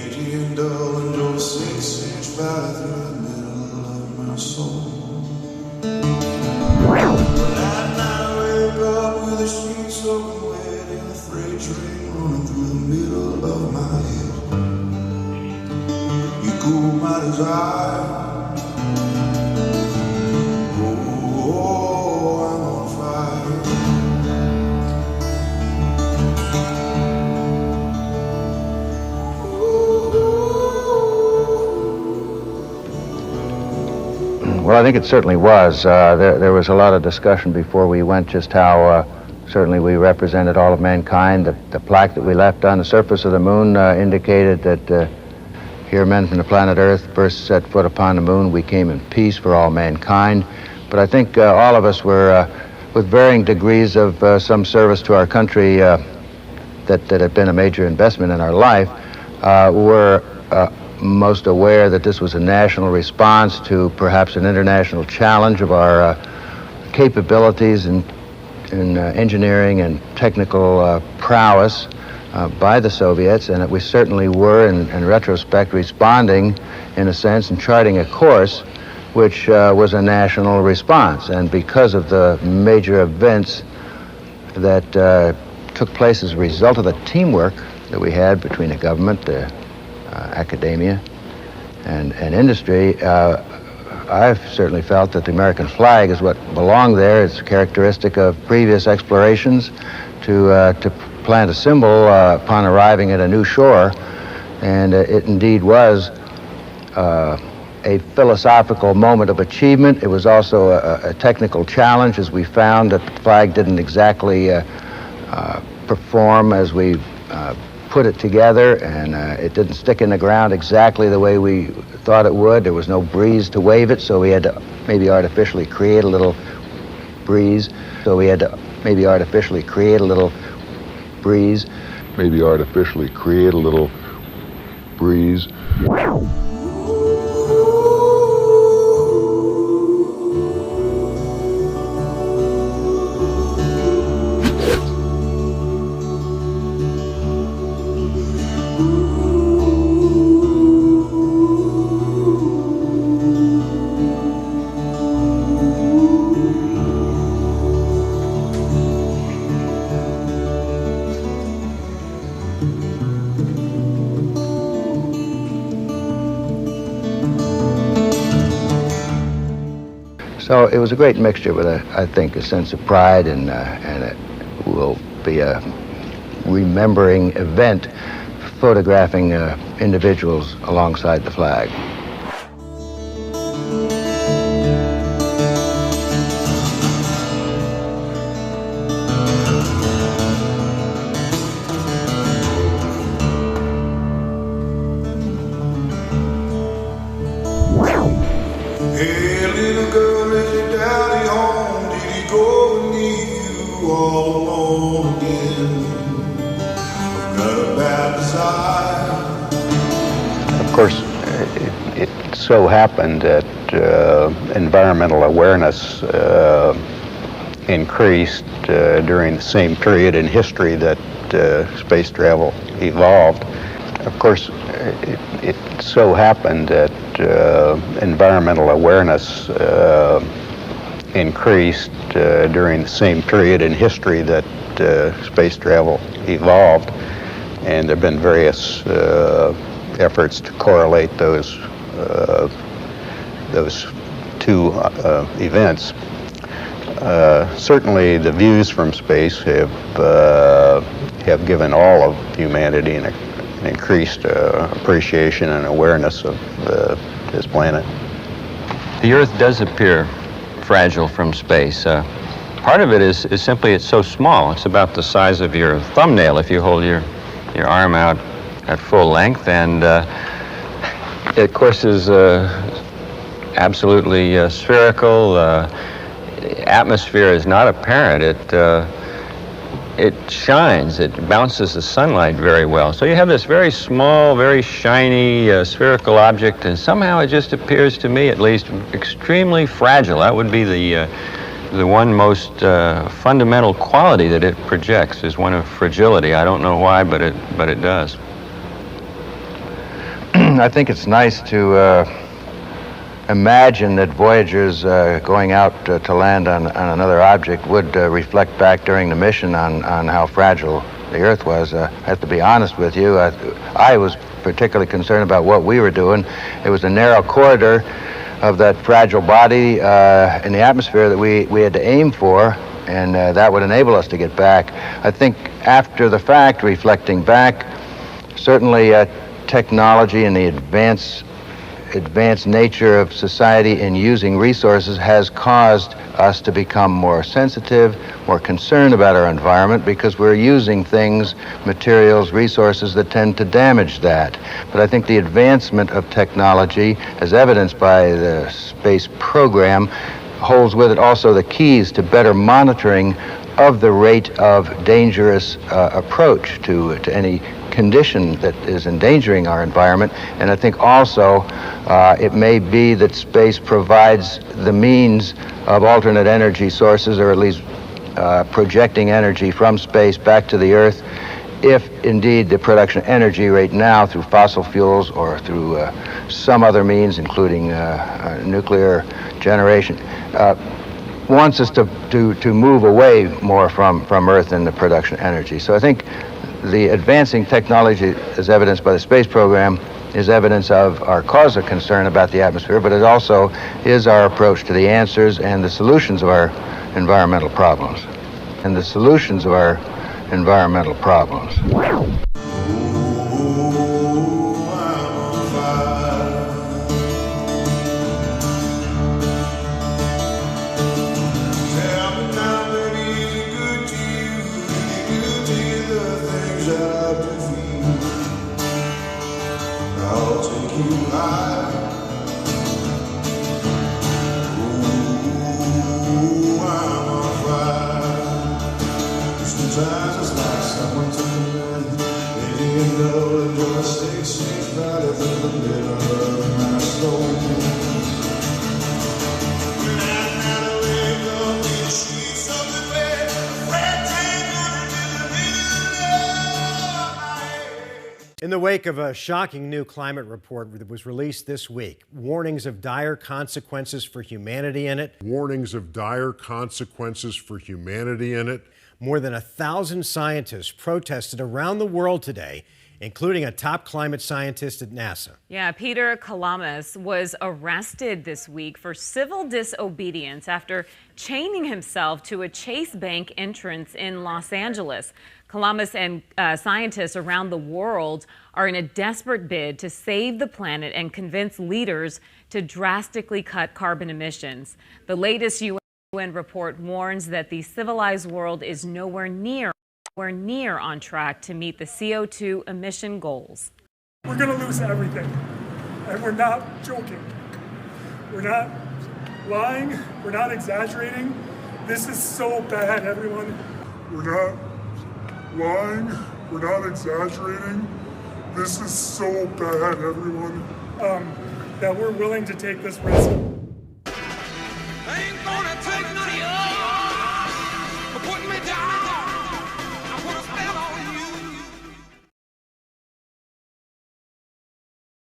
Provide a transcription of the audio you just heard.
Edgy and dull and drove a 6-inch valley through the middle of my soul. But at night I wake up with a sheet soaking wet and a freight train running through the middle of my head. You cool my desire. Oh, I'm on fire. Well, I think it certainly was. There was a lot of discussion before we went just how certainly we represented all of mankind. The plaque that we left on the surface of the moon indicated that here men from the planet Earth first set foot upon the moon. We came in peace for all mankind. But I think all of us were, with varying degrees of some service to our country that had been a major investment in our life, were most aware that this was a national response to perhaps an international challenge of our capabilities in engineering and technical prowess by the Soviets, and that we certainly were, in retrospect, responding, in a sense, and charting a course which was a national response. And because of the major events that took place as a result of the teamwork that we had between the government, the academia, and industry, I've certainly felt that the American flag is what belonged there. It's characteristic of previous explorations to plant a symbol upon arriving at a new shore, and it indeed was a philosophical moment of achievement. It was also a technical challenge, as we found that the flag didn't exactly perform as we put it together, and it didn't stick in the ground exactly the way we thought it would. There was no breeze to wave it, so we had to maybe artificially create a little breeze. Maybe artificially create a little breeze. So it was a great mixture with, I think, a sense of pride, and it will be a remembering event, photographing individuals alongside the flag. Hey, little girl, is your daddy home? Did he go and leave you all alone again? I've got a bad desire. Of course, it so happened that environmental awareness increased during the same period in history that space travel evolved. Of course, it so happened that environmental awareness increased during the same period in history that space travel evolved, and there have been various efforts to correlate those two events. Certainly, the views from space have given all of humanity an increased appreciation and awareness of this planet. The Earth does appear fragile from space. Part of it is simply it's so small. It's about the size of your thumbnail if you hold your arm out at full length, and it, of course, is absolutely spherical. Atmosphere is not apparent. It shines, it bounces the sunlight very well. So you have this very small, very shiny spherical object, and somehow it just appears to me, at least, extremely fragile. That would be the one most fundamental quality that it projects, is one of fragility. I don't know why, but it does. I think it's nice to imagine that voyagers going out to land on another object would reflect back during the mission on how fragile the Earth was. I have to be honest with you. I was particularly concerned about what we were doing. It was a narrow corridor of that fragile body in the atmosphere that we had to aim for, and that would enable us to get back. I think after the fact, reflecting back, certainly technology and the advanced nature of society in using resources has caused us to become more sensitive, more concerned about our environment, because we're using things, materials, resources that tend to damage that. But I think the advancement of technology, as evidenced by the space program, holds with it also the keys to better monitoring of the rate of dangerous approach to any condition that is endangering our environment. And I think also it may be that space provides the means of alternate energy sources, or at least projecting energy from space back to the Earth, if indeed the production of energy right now through fossil fuels or through some other means, including nuclear generation, wants us to move away more from Earth in the production of energy. So I think the advancing technology, as evidenced by the space program, is evidence of our cause of concern about the atmosphere, but it also is our approach to the answers and the solutions of our environmental problems. And the solutions of our environmental problems. I'll take you high. Ooh, I'm on fire. Sometimes it's like someone took a minute. Maybe you know the joystick sinks right into the middle of my soul. When I'm not awake on these sheets of the bed, rectangle in the middle of my head. In the wake of a shocking new climate report that was released this week, warnings of dire consequences for humanity in it. Warnings of dire consequences for humanity in it. More than 1,000 scientists protested around the world today, including a top climate scientist at NASA. Yeah, Peter Kalamas was arrested this week for civil disobedience after chaining himself to a Chase Bank entrance in Los Angeles. Kalamas and scientists around the world are in a desperate bid to save the planet and convince leaders to drastically cut carbon emissions. The latest UN report warns that the civilized world is nowhere near on track to meet the CO2 emission goals. We're going to lose everything, and we're not joking. We're not lying. We're not exaggerating. This is so bad, everyone. We're not lying. We're not exaggerating. This is so bad, everyone. That we're willing to take this risk. I ain't gonna